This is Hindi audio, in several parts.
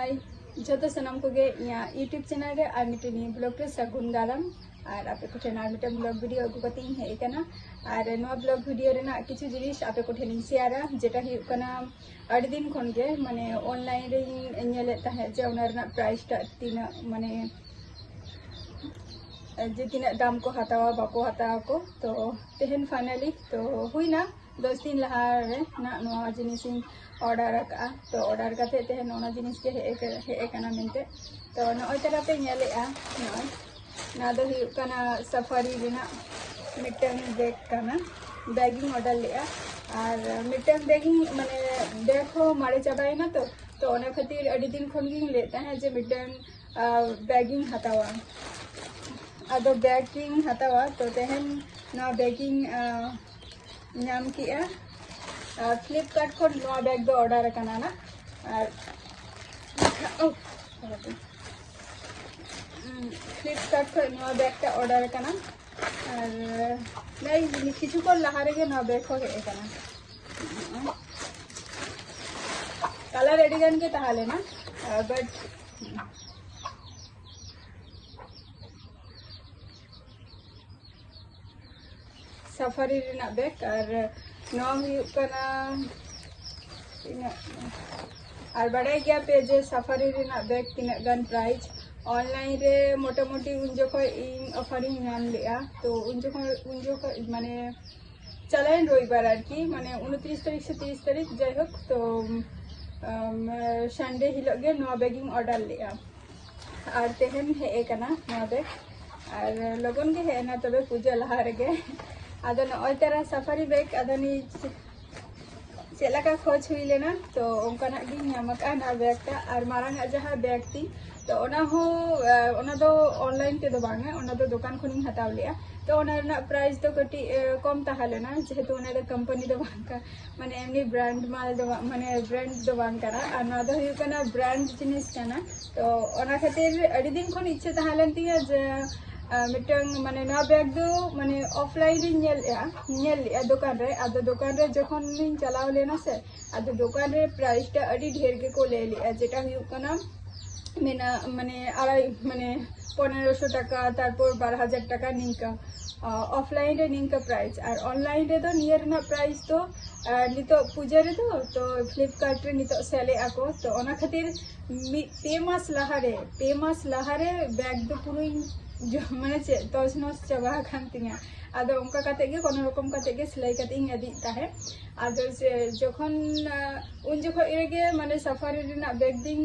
हाय जो सनाम को यूट्यूब चैनल रे और मिट्टी ब्लॉग रे सगुन दाराम और आपे को ठेन मिट्टे ब्लॉग वीडियो अगू कते हेकना और नो ब्लॉग वीडियो रेना किछु जिनिस आपे को ठेन शेयरा जेटा हुकना अड़ी दिन खन गे माने ऑनलाइन रे नेले ताहे जे ओना रेना प्राइस टा तीना माने जे तीना दाम को हतावा बाको हतावा को तो तेहन फाइनली तो हुईना 10 दिन लहा रे ना नो जिनिस ऑर्डर का तो ऑर्डर करते तेहन ओना जिनिस के हेकना मिनते तो नय तरा पे नेलेआ ना दो हुकना सफारी रेना मिटन बैग कना बैगिंग ऑर्डर लिया और मिटन बैगिंग माने बैग हो मारे चाबायना तो ओना खातिर अड़ी दिन खन गिन लेता है जे मिटन बैगिंग हतावा अदो बैगिंग हतावा तो तेहन ना बैगिंग नाम किया फ्लिपकार्ट को नवा बैग दो ऑर्डर करना ना और फ्लिपकार्ट को नवा बैग का ऑर्डर करना और नहीं किछु को लहारे के नवा बैग को करना कलर रेडी गन के ताहा लेना बट सफारी रेना बैग और और बड़े गया पे जे सफारी रेना बैग तीना गन प्राइस ऑनलाइन रे मोटा मोटी उन जोखो इन ऑफरिंग नाम लिया तो उन जोखो माने चलाइन रविवार आरकी माने 29 तारीख से 30 तारीख जाय होक तो संडे हिलो गे नो बैगिंग ऑर्डर लिया और तेहन हे कना नो बैग और लगन गे हे ना तबे पूजा लहा रे आदो नय तारा सफारी बैग आदनी चेलका खोज हुई लेना तो उनकाना गी नामका ना बैगटा और मारांगा जहाँ बैग थी तो ओना दो ऑनलाइन ते दो बांगे ओना दो दुकान खुनी हताव लिया तो ओना ना प्राइस तो कटी कम ताहा लेना जेहेतु ओना दो कंपनी दो बांका माने एमनी ब्रांड माल दो माने ब्रांड दो बांग करा और ना दो हुकना ब्रांड जिनिस काना तो ओना खातिर अड़ी दिन खन इच्छा ताहा लेन तिया जे मिटंग माने ना बैग दो माने ऑफलाइन नेल दुकान रे आदो दुकान रे जखन लिन चलाव लेना से आदो दुकान रे प्राइस टा अड़ी ढेर के को ले लिया जेटा हुकना मेना माने आराई माने 1500 टाका तारपर 12000 टाका निका ऑफलाइन रे निका प्राइस और ऑनलाइन रे दो नियर ना प्राइस तो नितो पूजा रे तो फ्लिपकार्ट रे नितो सेले आको तो ओना खातिर पे मास लहारे बैग दो पुरो जो माने तोस नोस चाबा खान तिंगा आदो उनका काते गे कोनो रकम काते गे सिलाई काते इन अदी ताहे आदो से जखन उन जखन एगे माने सफारी रेना बैग दिन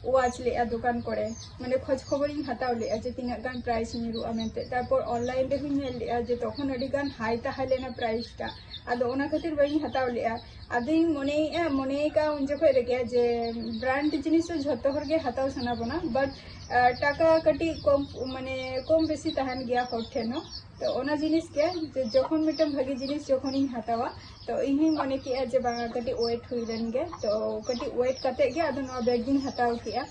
वाच ले दुकान करे माने खोज खबर इन हताव ले जे तिना गान प्राइस निरु अमेंते तारपर ऑनलाइन रे हुन नेल ले जे तखन अडी गान हाई ताहा लेना प्राइस टा आदो ओना खातिर बई हताव ले आदिन मने का उन जखन रे जे ब्रांड जिनिस झतो हर गे हताव सना बना बट टाका कटी कम माने कम बेसी तहन गया होठेनो तो ओना जिनिस के जखन मिटम भागी जिनिस जखन इन हतावा तो इही मने के जे बांगा कटी वेट हुई लेन गे तो कटी वेट कते गे आदो नो बैगिंग हताव किया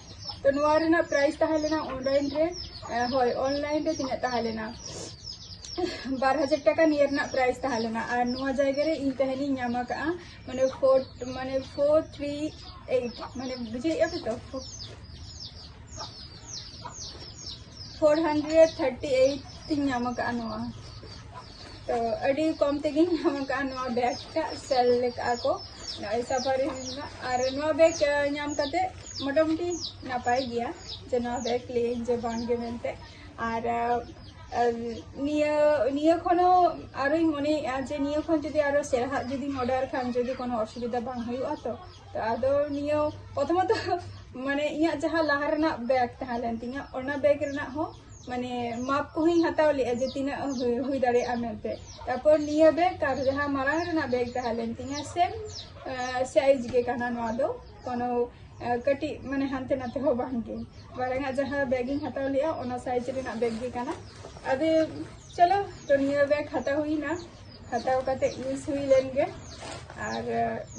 तो नोआ रेना प्राइस ताहा लेना ऑनलाइन रे होय ऑनलाइन रे तिना ताहा लेना 12000 टाका नियर ना प्राइस ताहा लेना और नोआ जायगा रे इन तहनी नामा का माने 438 माने बुझे अब तो 438 तीन नामका नोआ तो अड़ी कम तेगी नामका नोआ बैग का सेल लेका को सफारी और नोआ बैग नाम कते मोटामुटी नापाय गया जे नोआ बैग ले जे बांगे मेनते और निया खनो आरो मने जे निया खन जदि आरो सेरहा जदि ऑर्डर खान जदि कोनो असुविधा बांग हुआ तो आदो निया प्रथमत माने इया जहाँ लहार ना बैग ताहा लेन तिया ओना बैग रेना हो माने माप को ही हताव ले जे तिना हुई दाड़े आमेते तापर निया बैग और जहाँ मारांग रेना बैग ताहा लेन तिया सेम साइज के काना नवा दो कोनो कटी माने हानते नाते हो बांगे बारंगा जहाँ बैगिंग हताव लिया ओना साइज रेना बैग के काना अदे चलो तो निया बैग हता हुई ना हताव काते यूज हुई लेंगे और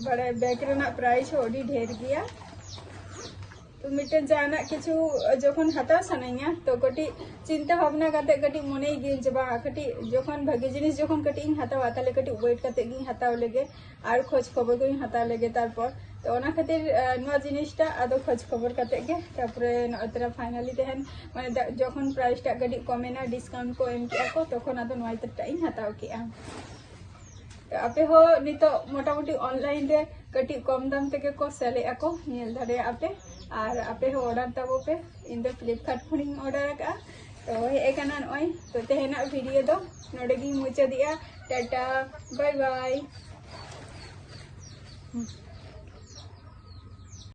बड़े बैग रेना प्राइस हो अडी ढेर गया तो मिटन जाना किछु जखन हताव सनाइया तो कटी चिंता भावना काते कटी मने गे जबा कटी जखन भागे जिनिस जखन कटी इन हताव ताले कटी वेट काते गी हताव लेगे और खोज खबर को इन हताव लेगे तारपर तो ओना खातिर नुआ जिनिसटा आदो खोज खबर काते गे तारपरे नतरा फाइनली तेहन माने जखन प्राइसटा गडी कमेना डिस्काउंट को एम किया को तखन आदो नुआ इतरटा इन हताव किया तो आपे हो नितो मोटामुटी ऑनलाइन रे कटी कम दाम तेके को सेले ako नेल धरे आपे हो ऑर्डर ताबो पे इन द फ्लिपकार्ट खनिन ऑर्डर का तो हे काना नय तो तेहना वीडियो दो नोडेगी मुचा दिया टाटा बाय बाय